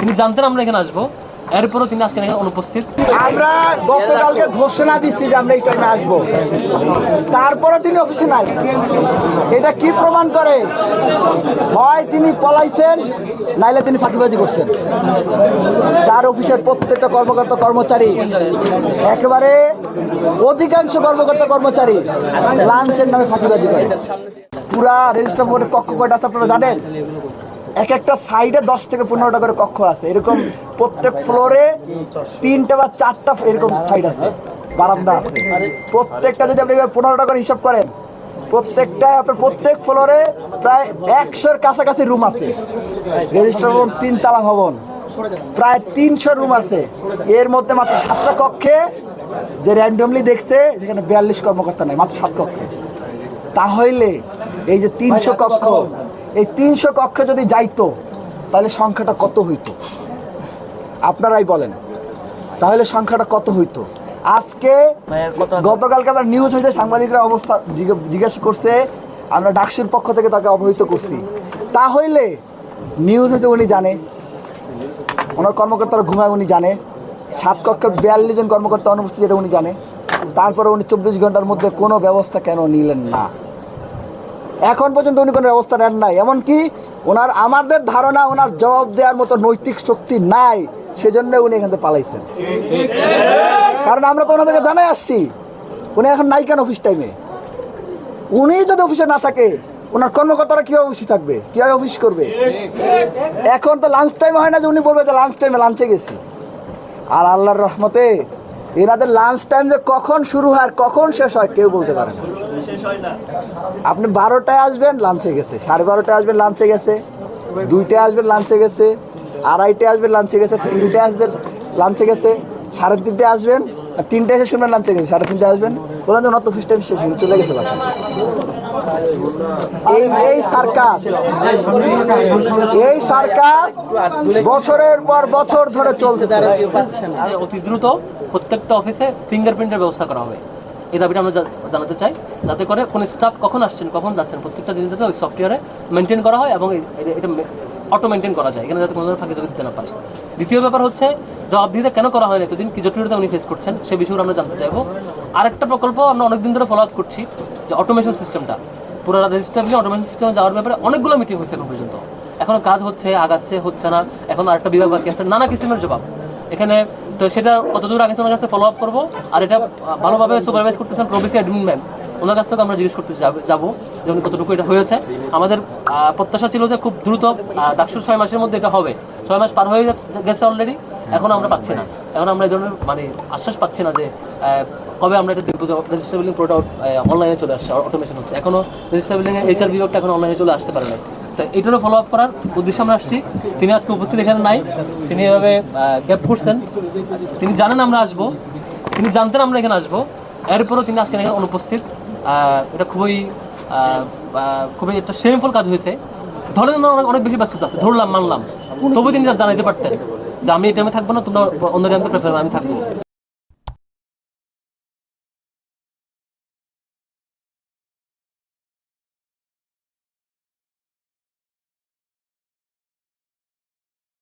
তিনি জানতেন আমরা এখানে আসবো, এরপরও তিনি আজকে এখানে অনুপস্থিত। আমরা গতকালকে ঘোষণা দিচ্ছি যে আমরা এই টাইমে আসবো, তারপরে তিনি অফিসে নাই। এটা কি প্রমাণ করে? হয় তিনি পলাইছেন, নাইলে তিনি ফাঁকিবাজি করছেন। তার অফিসের প্রত্যেকটা কর্মকর্তা কর্মচারী, একেবারে অধিকাংশ কর্মকর্তা কর্মচারী লাঞ্চের নামে ফাঁকিবাজি করে। পুরা রেজিস্টার বোর্ডের কক্ষ কয়টা আছে আপনারা জানেন? এক একটা সাইডে 10 থেকে 15টা করে কক্ষ আছে। এরকম প্রত্যেক ফ্লোরে 3টা বা 4টা এরকম সাইড আছে, বারান্দা আছে। প্রত্যেকটা যদি আপনি 15টা করে হিসাব করেন, প্রত্যেকটায় আপনার প্রত্যেক ফ্লোরে প্রায় 100-এর কাছাকাছি রুম আছে। রেজিস্টার ভবন 3 তলা ভবন, প্রায় 300 রুম আছে। এর মধ্যে মাত্র 7টা কক্ষে যে র্যান্ডমলি দেখছে যেখানে 42 কর্মকর্তা নাই, মাত্র 7 কক্ষে। তাহলে এই যে 300 কক্ষ, এই 300 কক্ষে যদি যাইতো তাহলে সংখ্যাটা কত হইতো আপনারাই বলেন? তাহলে সংখ্যাটা কত হইতো? আজকে গতকালকে আবার নিউজ হয়েছে, সাংবাদিকরা অবস্থা জিজ্ঞাসা করছে, আমরা ডাকসুর পক্ষ থেকে তাকে অবহিত করছি। তাহলে নিউজ হয়েছে, উনি জানে, ওনার কর্মকর্তারা ঘুমায়, উনি জানে 7 কক্ষে 42 জন কর্মকর্তা অনুপস্থিত, এটা উনি জানে। তারপরে উনি 24 ঘন্টার মধ্যে কোনো ব্যবস্থা কেন নিলেন না? এখন পর্যন্ত উনি কোনো ব্যবস্থা নেন নাই। এমনকি ওনার, আমাদের ধারণা, ওনার জবাব দেওয়ার মতো নৈতিক শক্তি নাই, সেজন্য উনি এখান থেকে পালাইছেন। কারণ আমরা তো ওনাদেরকে জানাই আসছি, উনি এখন নাই কেন অফিস টাইমে? উনি যদি অফিসে না থাকে, ওনার কর্মকর্তারা কীভাবে অফিসে থাকবে, কীভাবে অফিস করবে? এখন তো লাঞ্চ টাইম হয় না যে উনি বলবে যে লাঞ্চ টাইমে লাঞ্চে গেছি। আর আল্লাহর রহমতে এনাদের লাঞ্চ টাইম যে কখন শুরু হয় আর কখন শেষ হয় কেউ বলতে পারে না। আপনি 12টায় আসবেন, লাঞ্চে গেছে, 12:30টায় আসবেন, লাঞ্চে গেছে, 2টায় আসবেন, লাঞ্চে গেছে, 2:30টায় আসবেন, লাঞ্চে গেছে, 3টায় আসবেন, লাঞ্চে গেছে, 3:30টায় আসবেন, আর 3টায় এসে শুনবেন লাঞ্চে গেছে, 3:30টায় আসবেন, বলেন যে ওনার তো অফিস টাইম শেষ হয়ে চলে গেছে বাসা। এই সার্কাস, এই সার্কাস বছরের পর বছর ধরে চলছে। অতি দ্রুত প্রত্যেকটা অফিসে ফিঙ্গারপ্রিন্টের ব্যবস্থা করা হবে, এই দাবিটা আমরা জানাতে চাই, যাতে করে কোন স্টাফ কখন আসছেন কখন যাচ্ছেন প্রত্যেকটা জিনিস যাতে ওই সফটওয়্যারে মেনটেন করা হয় এবং এটা অটো মেনটেন করা যায়, এখানে যাতে কোনো ধরনের ফাঁকি ঝুঁকি দিতে না পারে। দ্বিতীয় ব্যাপার হচ্ছে জবাবদিহিতা কেন করা হয় না এতদিন, কি জটিলতা উনি ফেস করছেন সে বিষয়ে আমরা জানতে চাইবো। আরেকটা প্রকল্প আমরা অনেকদিন ধরে ফলো আপ করছি, যে অটোমেশন সিস্টেমটা, পুরো রেজিস্টার অটোমেশন সিস্টেমে যাওয়ার ব্যাপারে অনেকগুলো মিটিং হয়েছে এখন পর্যন্ত, এখনও কাজ হচ্ছে, আগাচ্ছে, হচ্ছে না, এখন আরেকটা বিভাগ বাকি আছে, নানা কিসিমের জবাব এখানে। তো সেটা কতদূর আগে ওনার কাছে ফলো আপ করবো, আর এটা ভালোভাবে সুপারভাইজ করতেছেন প্রভিসি অ্যাডমিন ম্যাম, ওনার কাছ থেকে আমরা জিজ্ঞেস করতে যাবো যে উনি কতটুকু এটা হয়েছে। আমাদের প্রত্যাশা ছিল যে খুব দ্রুত ডাকসুর 6 মাসের মধ্যে এটা হবে, 6 মাস পার হয়ে গেছে অলরেডি, এখন আমরা পাচ্ছি না, এখন আমরা এই ধরনের মানে আশ্বাস পাচ্ছি না যে কবে আমরা এটা দেখবো যে রেজিস্টার বিলিং প্রোডাক্ট অনলাইনে চলে আসছে, অটোমেশন হচ্ছে। এখনও রেজিস্টার বিলিংয়ে HR বিভাগটা এখন অনলাইনে চলে আসতে পারে না। তো এটারও ফলো আপ করার উদ্দেশ্যে আমরা আসছি। তিনি আজকে উপস্থিত এখানে নাই, তিনি এভাবে গ্যাপ করছেন। তিনি জানেন আমরা আসবো, তিনি জানতেন আমরা এখানে আসবো, এরপরও তিনি আজকে এখানে অনুপস্থিত। এটা খুবই একটা শেমফুল কাজ হয়েছে। ধরেন অনেক বেশি ব্যস্ততা আছে, ধরলাম, মানলাম, তবু তিনি জানাইতে পারতেন যে আমি এই টাইমে থাকবো না, তোমরা অন্য টাইমে প্রেফার, আমি থাকবো।